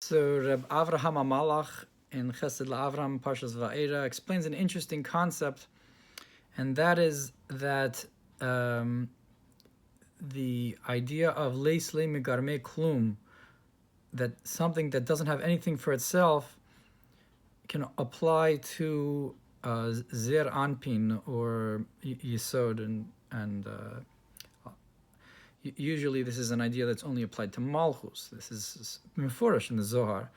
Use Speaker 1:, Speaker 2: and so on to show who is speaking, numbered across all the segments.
Speaker 1: So Reb Avraham Hamalach in Chesed Avraham Parshas Vaera explains an interesting concept, and that is that the idea of leis le megarme klum, that something that doesn't have anything for itself, can apply to zer anpin or yisod, and usually this is an idea that's only applied to malchus. This is meforish in the Zohar,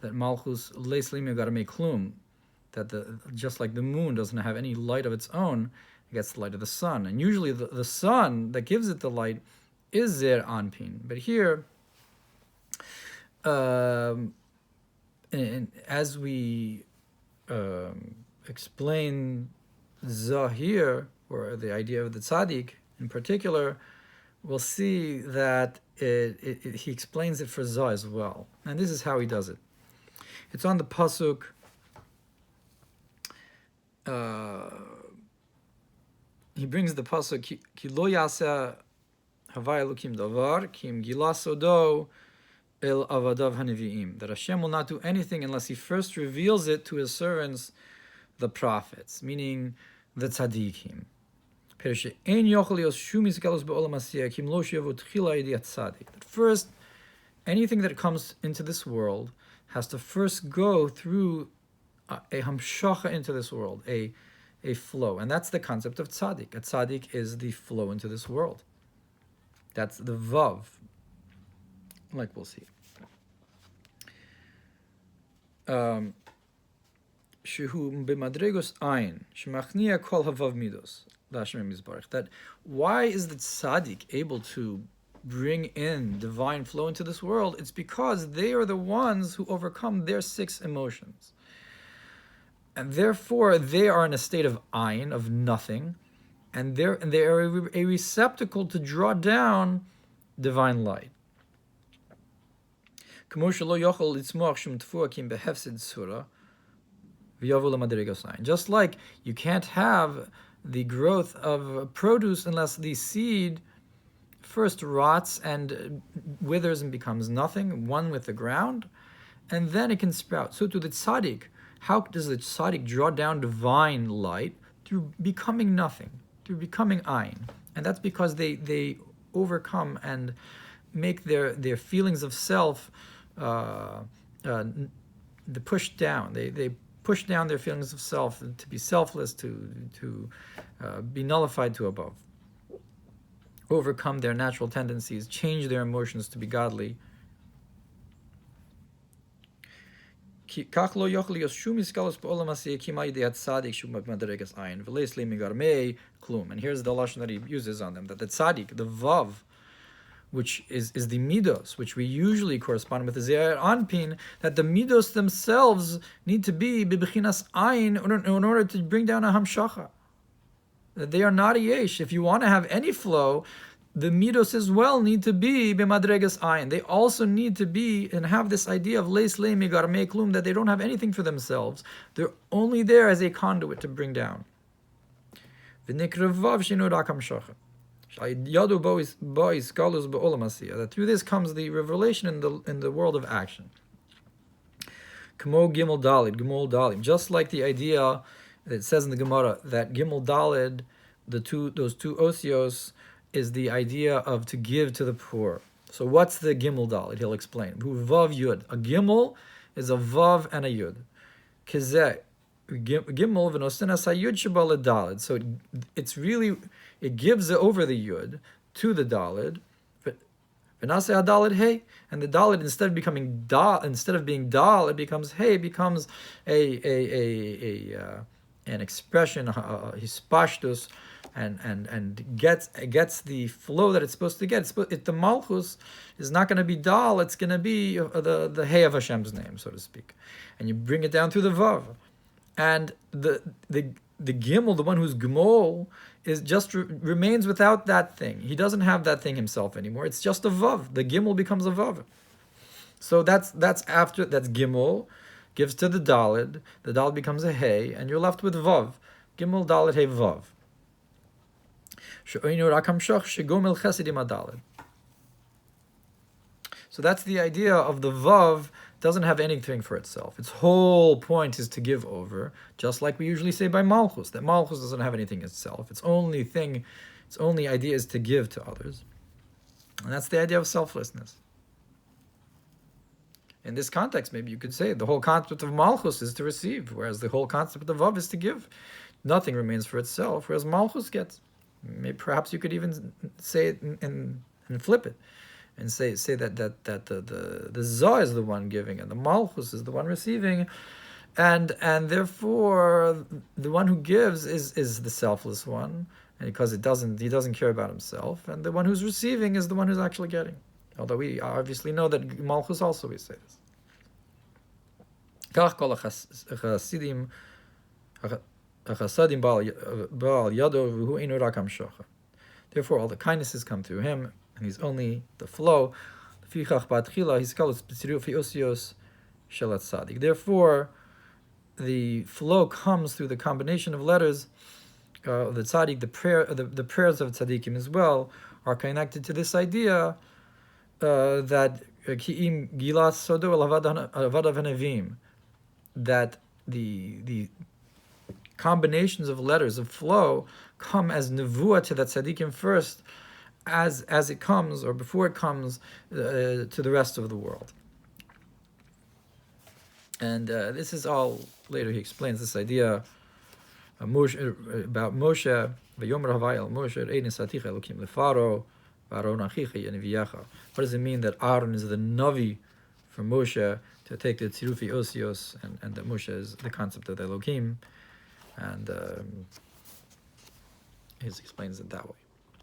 Speaker 1: that malchus leis le megarme klum, that just like the moon doesn't have any light of its own, it gets the light of the sun, and usually the sun that gives it the light is zer anpin. But here, and as we explain Zahir, or the idea of the Tzadik in particular, we'll see that he explains it for Zah as well. And this is how he does it. It's on the Pasuk, he brings the Pasuk, Ki lo yasa havai elukim davar, kim gilasodo el avadav hanevi'im, that Hashem will not do anything unless he first reveals it to his servants, the prophets, meaning the tzaddikim. That first, anything that comes into this world has to first go through a hamshacha into this world, a flow, and that's the concept of tzaddik. A tzaddik is the flow into this world. That's the vav, like we'll see. Shehu b'madregos ayin shemachnia kol havav midos l'Hashem mizbarach. That why is the tzaddik able to bring in divine flow into this world? It's because they are the ones who overcome their 6 emotions, and therefore they are in a state of ayin, of nothing, and they are a receptacle to draw down divine light. Just like you can't have the growth of produce unless the seed first rots and withers and becomes nothing, one with the ground, and then it can sprout. So to the tzaddik, how does the tzaddik draw down divine light? Through becoming nothing, through becoming ayin. And that's because they overcome and make their feelings of self the push down. They push down their feelings of self to be selfless, to be nullified to above. Overcome their natural tendencies, change their emotions to be godly. And here's the lashon that he uses on them, that the tzaddik, the vav, which is the midos, which we usually correspond with the zeir anpin, that the midos themselves need to be bibechinas ayin in order to bring down a hamshacha. That they are not a yesh. If you want to have any flow, the midos as well need to be b'madregas ayin. They also need to be and have this idea of leis le megarme klum, that they don't have anything for themselves. They're only there as a conduit to bring down. V'nikra vav shenu rak hamshacha. That through this comes the revelation in the world of action. Gimel dalim. Just like the idea that it says in the Gemara that gimel dalid, those two osios, is the idea of to give to the poor. So what's the gimel dalid? He'll explain. Vav yud. A gimel is a vav and a yud. Kizeh gimel v'nosenas hayud shebal dalid. So it's really, it gives over the yud to the dalid, v'naseh hadalid hey, and the dalid, instead of becoming dal, instead of being dal, it becomes hey, becomes an expression, hispashtus, and gets the flow that it's supposed to get. The malchus is not going to be dal; it's going to be the hey of Hashem's name, so to speak, and you bring it down through the vav, and the gimel, the one who's gmol, is just remains without that thing. He doesn't have that thing himself anymore. It's just a vav. The gimel becomes a vav. So that's gimel, gives to the dalid. The dalid becomes a hey, and you're left with vav. Gimel dalid hey vav. So that's the idea of the vav doesn't have anything for itself. Its whole point is to give over, just like we usually say by Malchus, that Malchus doesn't have anything itself. Its only idea is to give to others. And that's the idea of selflessness. In this context, maybe you could say the whole concept of Malchus is to receive, whereas the whole concept of Vav is to give. Nothing remains for itself, whereas Malchus gets. Maybe perhaps you could even say it and flip it, and say that the Zah is the one giving and the Malchus is the one receiving, and therefore the one who gives is the selfless one, and because he doesn't care about himself, and the one who's receiving is the one who's actually getting. Although we obviously know that Malchus also we say this. Therefore, all the kindnesses come through him, and he's only the flow. Therefore, the flow comes through the combination of letters of the Tzadik. The prayers of Tzadikim as well are connected to this idea that that the combinations of letters of flow come as nevuah to that tzaddikim first, as it comes or before it comes to the rest of the world. And this is all later he explains this idea about Moshe. What does it mean that Aaron is the Navi for Moshe to take the Tzirufi Osios, and that Moshe is the concept of the Elohim? And he explains it that way.